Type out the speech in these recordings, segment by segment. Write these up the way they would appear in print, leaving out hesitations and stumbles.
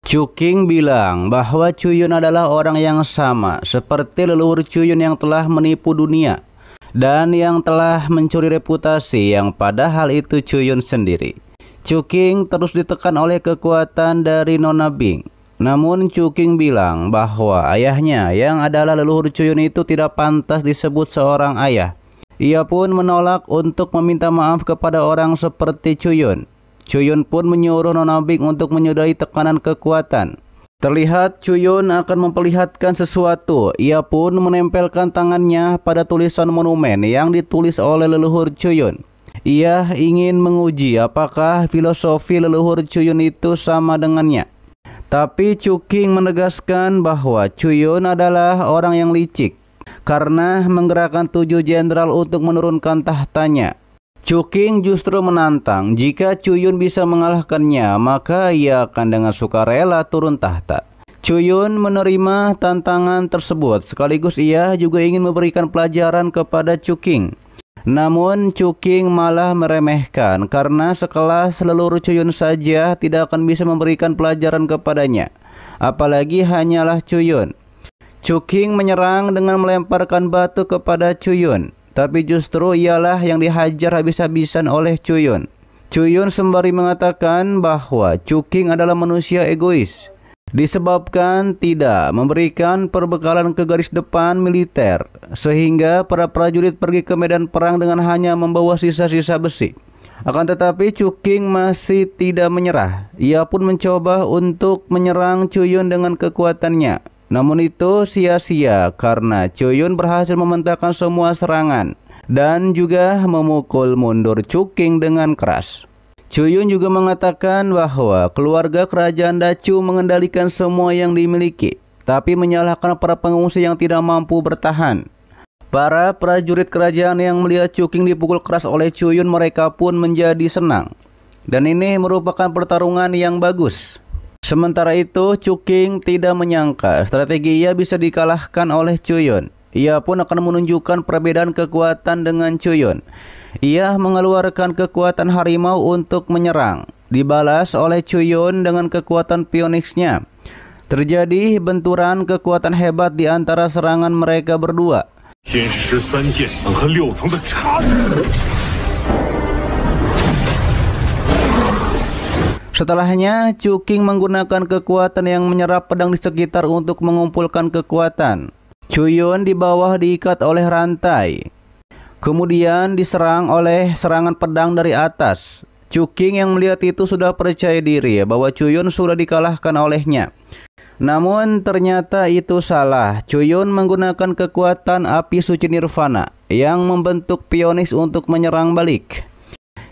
Cuking bilang bahwa Cuyun adalah orang yang sama seperti leluhur Cuyun yang telah menipu dunia dan yang telah mencuri reputasi yang padahal itu Cuyun sendiri. Cuking terus ditekan oleh kekuatan dari Nona Bing. Namun Cuking bilang bahwa ayahnya yang adalah leluhur Cuyun itu tidak pantas disebut seorang ayah. Ia pun menolak untuk meminta maaf kepada orang seperti Cuyun. Cuyun pun menyuruh Nona Bing untuk menyudahi tekanan kekuatan. Terlihat Cuyun akan memperlihatkan sesuatu. Ia pun menempelkan tangannya pada tulisan monumen yang ditulis oleh leluhur Cuyun. Ia ingin menguji apakah filosofi leluhur Cuyun itu sama dengannya. Tapi Cuking menegaskan bahwa Cuyun adalah orang yang licik karena menggerakkan 7 jenderal untuk menurunkan tahtanya. Cuking justru menantang jika Cuyun bisa mengalahkannya, maka ia akan dengan sukarela turun tahta. Cuyun menerima tantangan tersebut, sekaligus ia juga ingin memberikan pelajaran kepada Cuking. Namun Cuking malah meremehkan karena sekelas leluhur Cuyun saja tidak akan bisa memberikan pelajaran kepadanya, apalagi hanyalah Cuyun. Cuking menyerang dengan melemparkan batu kepada Cuyun. Tapi justru ialah yang dihajar habis-habisan oleh Cuyun. Cuyun sembari mengatakan bahwa Cuking adalah manusia egois, disebabkan tidak memberikan perbekalan ke garis depan militer, sehingga para prajurit pergi ke medan perang dengan hanya membawa sisa-sisa besi. Akan tetapi Cuking masih tidak menyerah. Ia pun mencoba untuk menyerang Cuyun dengan kekuatannya. Namun itu sia-sia karena Cuyun berhasil mementahkan semua serangan dan juga memukul mundur Cuking dengan keras. Cuyun juga mengatakan bahwa keluarga kerajaan Dacu mengendalikan semua yang dimiliki, tapi menyalahkan para pengungsi yang tidak mampu bertahan. Para prajurit kerajaan yang melihat Cuking dipukul keras oleh Cuyun, mereka pun menjadi senang. Dan ini merupakan pertarungan yang bagus. Sementara itu, Cuking tidak menyangka strategi ia bisa dikalahkan oleh Cuyun. Ia pun akan menunjukkan perbedaan kekuatan dengan Cuyun. Ia mengeluarkan kekuatan harimau untuk menyerang, dibalas oleh Cuyun dengan kekuatan Phoenix-nya. Terjadi benturan kekuatan hebat di antara serangan mereka berdua. Setelahnya, Cuking menggunakan kekuatan yang menyerap pedang di sekitar untuk mengumpulkan kekuatan. Cuyun di bawah diikat oleh rantai. Kemudian diserang oleh serangan pedang dari atas. Cuking yang melihat itu sudah percaya diri bahwa Cuyun sudah dikalahkan olehnya. Namun ternyata itu salah. Cuyun menggunakan kekuatan api suci nirvana yang membentuk Phoenix untuk menyerang balik.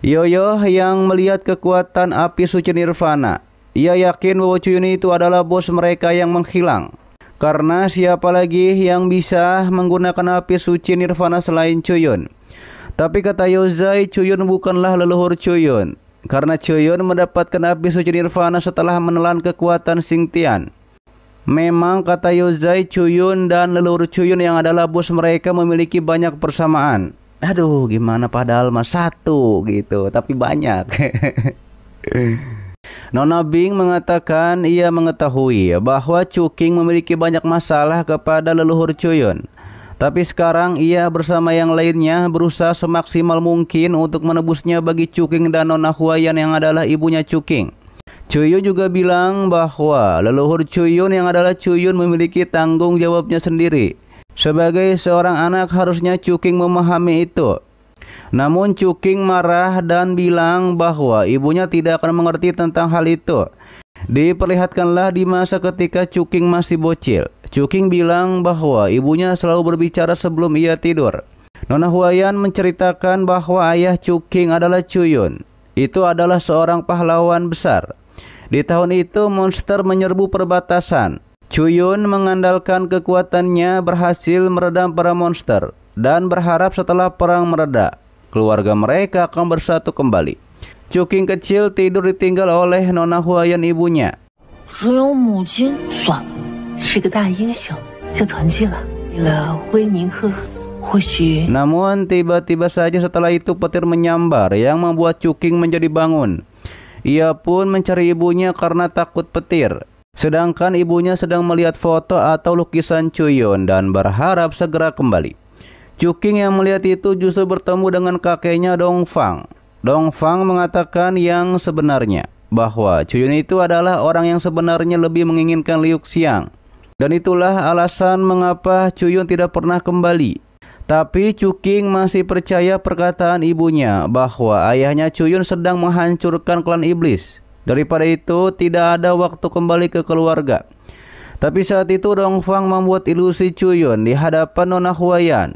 Yoyo yang melihat kekuatan api suci nirvana, ia yakin bahwa Cuyun itu adalah bos mereka yang menghilang. Karena siapa lagi yang bisa menggunakan api suci nirvana selain Cuyun? Tapi kata Yozai, Cuyun bukanlah leluhur Cuyun. Karena Cuyun mendapatkan api suci nirvana setelah menelan kekuatan Xingtian. Memang kata Yozai, Cuyun dan leluhur Cuyun yang adalah bos mereka memiliki banyak persamaan. Aduh, gimana padahal mas satu gitu, tapi banyak. Nona Bing mengatakan ia mengetahui bahwa Cuking memiliki banyak masalah kepada leluhur Cuyun. Tapi sekarang ia bersama yang lainnya berusaha semaksimal mungkin untuk menebusnya bagi Cuking dan Nona Huayan yang adalah ibunya Cuking. Cuyun juga bilang bahwa leluhur Cuyun yang adalah Cuyun memiliki tanggung jawabnya sendiri. Sebagai seorang anak harusnya Cuking memahami itu. Namun Cuking marah dan bilang bahwa ibunya tidak akan mengerti tentang hal itu. Diperlihatkanlah di masa ketika Cuking masih bocil. Cuking bilang bahwa ibunya selalu berbicara sebelum ia tidur. Nona Huayan menceritakan bahwa ayah Cuking adalah Cuyun. Itu adalah seorang pahlawan besar. Di tahun itu monster menyerbu perbatasan. Cuyun mengandalkan kekuatannya berhasil meredam para monster dan berharap setelah perang mereda, keluarga mereka akan bersatu kembali. Cuking kecil tidur ditinggal oleh Nona Huayan ibunya. Namun tiba-tiba saja setelah itu petir menyambar yang membuat Cuking menjadi bangun. Ia pun mencari ibunya karena takut petir. Sedangkan ibunya sedang melihat foto atau lukisan Chuyun dan berharap segera kembali. Chuking yang melihat itu justru bertemu dengan kakeknya Dongfang. Dongfang mengatakan yang sebenarnya, bahwa Chuyun itu adalah orang yang sebenarnya lebih menginginkan Liu Xiang. Dan itulah alasan mengapa Chuyun tidak pernah kembali. Tapi Chuking masih percaya perkataan ibunya bahwa ayahnya Chuyun sedang menghancurkan klan iblis. Daripada itu, tidak ada waktu kembali ke keluarga. Tapi saat itu Dongfang membuat ilusi Chuyun di hadapan Nona Huayan,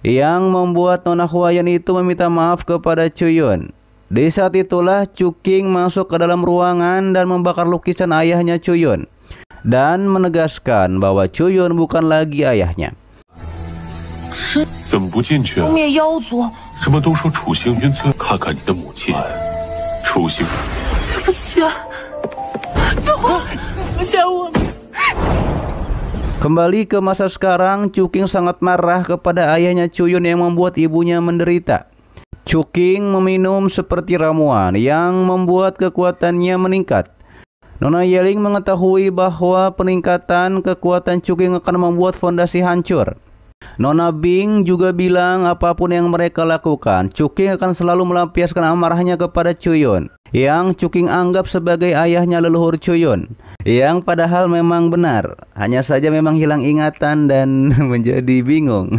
yang membuat Nona Huayan itu meminta maaf kepada Chuyun. Di saat itulah Chuking masuk ke dalam ruangan dan membakar lukisan ayahnya Chuyun, dan menegaskan bahwa Chuyun bukan lagi ayahnya. 怎么不进去啊？消灭妖族。什么都说楚星晕村，看看你的母亲，楚星。对不起啊，救我！放下我！ Kembali ke masa sekarang, Chuking sangat marah kepada ayahnya Chuyun yang membuat ibunya menderita. Chuking meminum seperti ramuan yang membuat kekuatannya meningkat. Nona Yeling mengetahui bahwa peningkatan kekuatan Chuking akan membuat fondasi hancur. Nona Bing juga bilang apapun yang mereka lakukan, Chuking akan selalu melampiaskan amarahnya kepada Chuyun, yang Chuking anggap sebagai ayahnya leluhur Chuyun, yang padahal memang benar, hanya saja memang hilang ingatan dan menjadi bingung.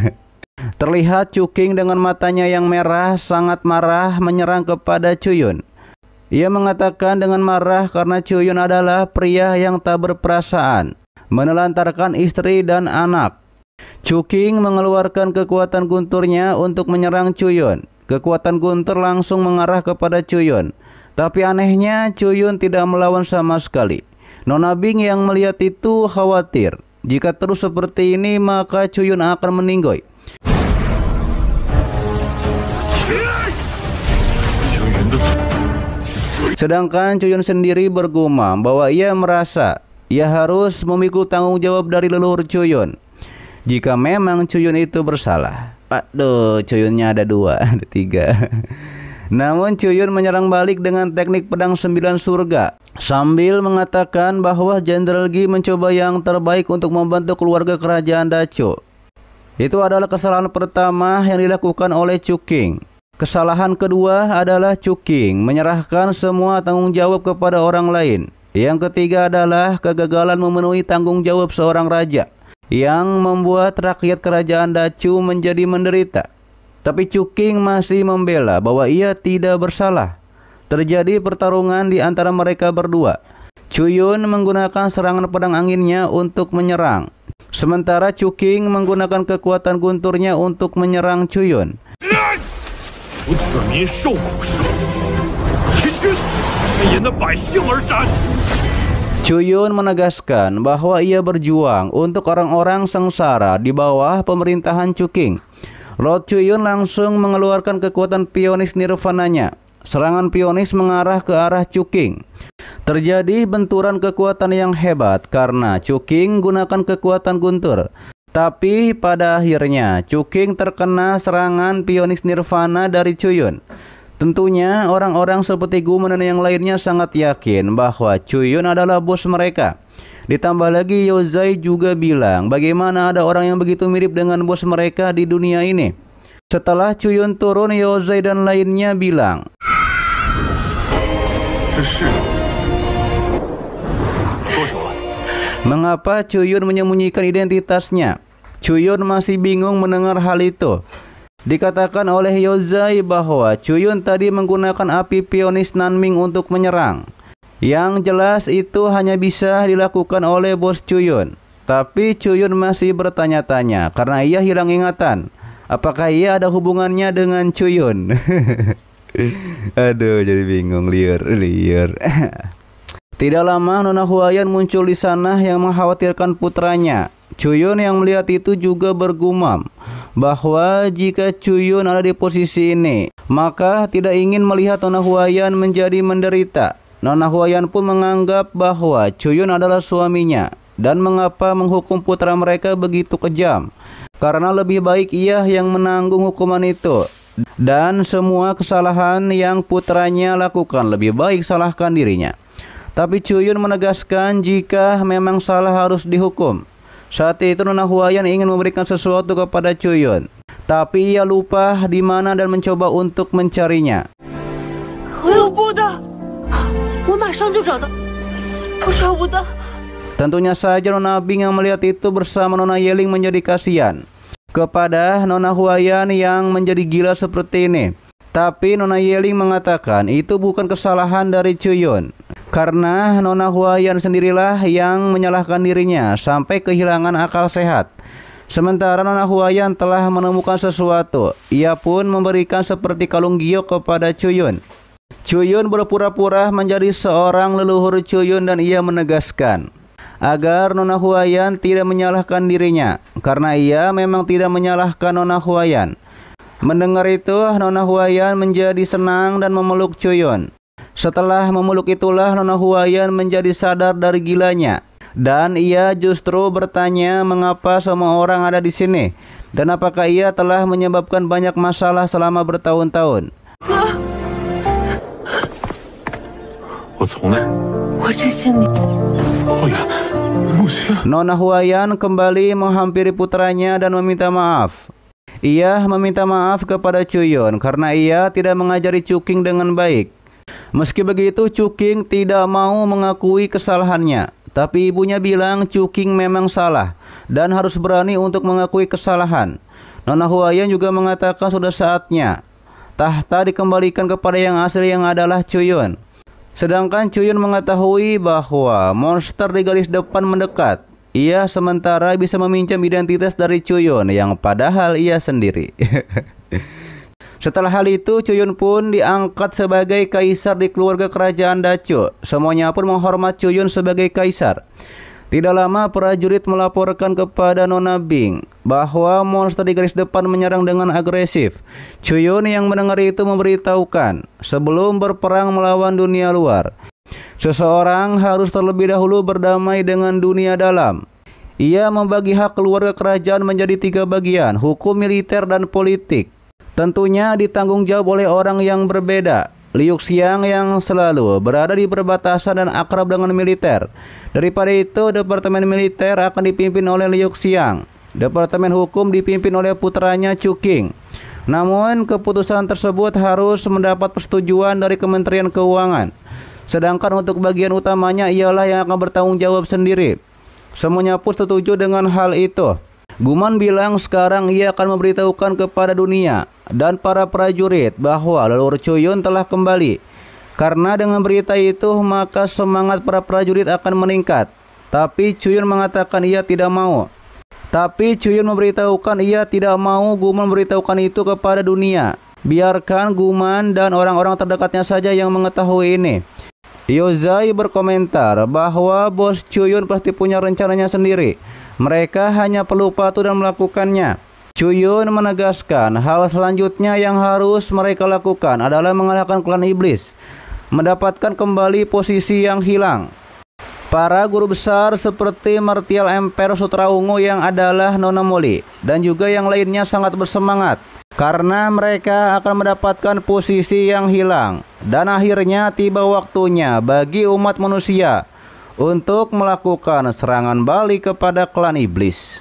Terlihat Chuking dengan matanya yang merah sangat marah menyerang kepada Chuyun. Ia mengatakan dengan marah karena Chuyun adalah pria yang tak berperasaan, menelantarkan istri dan anak. Chuking mengeluarkan kekuatan gunturnya untuk menyerang Chuyun. Kekuatan guntur langsung mengarah kepada Chuyun. Tapi anehnya Chuyun tidak melawan sama sekali. Nona Bing yang melihat itu khawatir. Jika terus seperti ini maka Chuyun akan meninggoy. Sedangkan Chuyun sendiri bergumam bahwa ia merasa ia harus memikul tanggung jawab dari leluhur Chuyun. Jika memang Chuyun itu bersalah. Aduh, Chuyunnya ada 2, ada 3. Namun Chuyun menyerang balik dengan teknik pedang 9 surga, sambil mengatakan bahwa Jenderal Gi mencoba yang terbaik untuk membantu keluarga kerajaan Dacho. Itu adalah kesalahan pertama yang dilakukan oleh Chuking. Kesalahan kedua adalah Chuking menyerahkan semua tanggung jawab kepada orang lain. Yang ketiga adalah kegagalan memenuhi tanggung jawab seorang raja, yang membuat rakyat kerajaan Dachu menjadi menderita. Tapi Chuking masih membela bahwa ia tidak bersalah. Terjadi pertarungan di antara mereka berdua. Chuyun menggunakan serangan pedang anginnya untuk menyerang, sementara Chuking menggunakan kekuatan gunturnya untuk menyerang Chuyun. Chuyun menegaskan bahwa ia berjuang untuk orang-orang sengsara di bawah pemerintahan Chuking. Lord Chuyun langsung mengeluarkan kekuatan pionis nirvananya. Serangan pionis mengarah ke arah Chuking. Terjadi benturan kekuatan yang hebat karena Chuking gunakan kekuatan guntur. Tapi pada akhirnya Chuking terkena serangan pionis nirvana dari Chuyun. Tentunya orang-orang seperti Gumen dan yang lainnya sangat yakin bahwa Chuyun adalah bos mereka. Ditambah lagi Yozai juga bilang bagaimana ada orang yang begitu mirip dengan bos mereka di dunia ini. Setelah Chuyun turun, Yozai dan lainnya bilang, mengapa Chuyun menyembunyikan identitasnya? Chuyun masih bingung mendengar hal itu. Dikatakan oleh Yozai bahwa Chuyun tadi menggunakan api pionis Nanming untuk menyerang. Yang jelas itu hanya bisa dilakukan oleh bos Chuyun. Tapi Chuyun masih bertanya-tanya karena ia hilang ingatan. Apakah ia ada hubungannya dengan Chuyun? Aduh, jadi bingung, liar. Tidak lama Nona Huayan muncul di sana yang mengkhawatirkan putranya. Chuyun yang melihat itu juga bergumam bahwa jika Chuyun ada di posisi ini, maka tidak ingin melihat Nona Huayan menjadi menderita. Nona Huayan pun menganggap bahwa Chuyun adalah suaminya dan mengapa menghukum putra mereka begitu kejam. Karena lebih baik ia yang menanggung hukuman itu. Dan semua kesalahan yang putranya lakukan lebih baik salahkan dirinya. Tapi Cuyun menegaskan jika memang salah harus dihukum. Saat itu Nona Huayan ingin memberikan sesuatu kepada Cuyun, tapi ia lupa di mana dan mencoba untuk mencarinya. 我有布的，我马上就找到。我找不到。 Tentunya saja Nona Bing yang melihat itu bersama Nona Yeling menjadi kasihan kepada Nona Huayan yang menjadi gila seperti ini. Tapi Nona Yeling mengatakan itu bukan kesalahan dari Cuyun, karena Nona Huayan sendirilah yang menyalahkan dirinya sampai kehilangan akal sehat. Sementara Nona Huayan telah menemukan sesuatu, ia pun memberikan seperti kalung giok kepada Cuyun. Cuyun berpura-pura menjadi seorang leluhur Cuyun dan ia menegaskan agar Nona Huayan tidak menyalahkan dirinya, karena ia memang tidak menyalahkan Nona Huayan. Mendengar itu, Nona Huayan menjadi senang dan memeluk Cuyun. Setelah memeluk itulah Nona Huayan menjadi sadar dari gilanya, dan ia justru bertanya mengapa semua orang ada di sini dan apakah ia telah menyebabkan banyak masalah selama bertahun-tahun. 我从来，我真信你。慧远，母亲， Nona Huayan kembali menghampiri putranya dan meminta maaf. Ia meminta maaf kepada Cuyun karena ia tidak mengajari Cuking dengan baik. Meski begitu, Cuking tidak mau mengakui kesalahannya. Tapi ibunya bilang Cuking memang salah dan harus berani untuk mengakui kesalahan. Nona Huayan juga mengatakan sudah saatnya tahta dikembalikan kepada yang asli yang adalah Cuyun. Sedangkan Cuyun mengetahui bahwa monster di garis depan mendekat. Ia sementara bisa meminjam identitas dari Cuyun yang padahal ia sendiri. Setelah hal itu, Cuyun pun diangkat sebagai kaisar di keluarga kerajaan Dacu. Semuanya pun menghormat Cuyun sebagai kaisar. Tidak lama prajurit melaporkan kepada Nona Bing bahwa monster di garis depan menyerang dengan agresif. Cuyun yang mendengar itu memberitahukan, sebelum berperang melawan dunia luar, seseorang harus terlebih dahulu berdamai dengan dunia dalam. Ia membagi hak keluarga kerajaan menjadi 3 bagian, hukum, militer, dan politik. Tentunya ditanggung jawab oleh orang yang berbeda. Liu Xiang yang selalu berada di perbatasan dan akrab dengan militer. Daripada itu, Departemen Militer akan dipimpin oleh Liu Xiang. Departemen Hukum dipimpin oleh putranya Cuking. Namun, keputusan tersebut harus mendapat persetujuan dari Kementerian Keuangan. Sedangkan untuk bagian utamanya ialah yang akan bertanggung jawab sendiri. Semuanya pun setuju dengan hal itu. Guman bilang sekarang ia akan memberitahukan kepada dunia dan para prajurit bahwa leluhur Cuyun telah kembali. Karena dengan berita itu maka semangat para prajurit akan meningkat. Tapi Cuyun mengatakan ia tidak mau. Cuyun memberitahukan ia tidak mau Guman memberitahukan itu kepada dunia. Biarkan Guman dan orang-orang terdekatnya saja yang mengetahui ini. Yozai berkomentar bahwa bos Cuyun pasti punya rencananya sendiri. Mereka hanya perlu patuh dan melakukannya. Cuyun menegaskan hal selanjutnya yang harus mereka lakukan adalah mengalahkan klan iblis, mendapatkan kembali posisi yang hilang. Para guru besar seperti Martial Emperor Sutra Ungu yang adalah Nona Molly dan juga yang lainnya sangat bersemangat karena mereka akan mendapatkan posisi yang hilang. Dan akhirnya tiba waktunya bagi umat manusia untuk melakukan serangan balik kepada klan iblis.